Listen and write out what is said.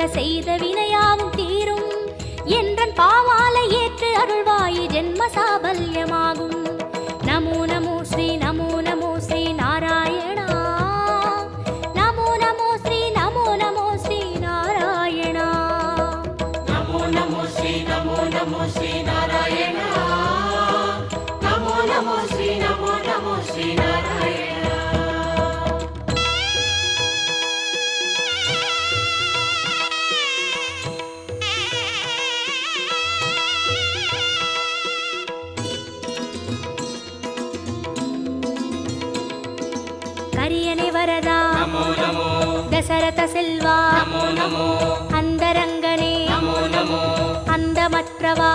செய்த வினையாவும் தீரும் என்றன் பாவாலை ஏற்று அருள்வாயி ஜென்ம சாபல்யமாகும். நமோ நமோ ஸ்ரீ நமோ நமோ ஸ்ரீ நாராயணா. நமோ நமோ ஸ்ரீ நமோ நமோ ஸ்ரீ நாராயணா. நமோ நமோ ஸ்ரீ நமோ நமோ ஸ்ரீ நாராயணா. நமோ நமோ ஸ்ரீ நமோ நமோ ஸ்ரீ நாராயணா. கரியனை வரதா நமோ நமோ. தசரத செல்வா நமோ நமோ. அந்தரங்கனே நமோ நமோ. அந்தமற்றவா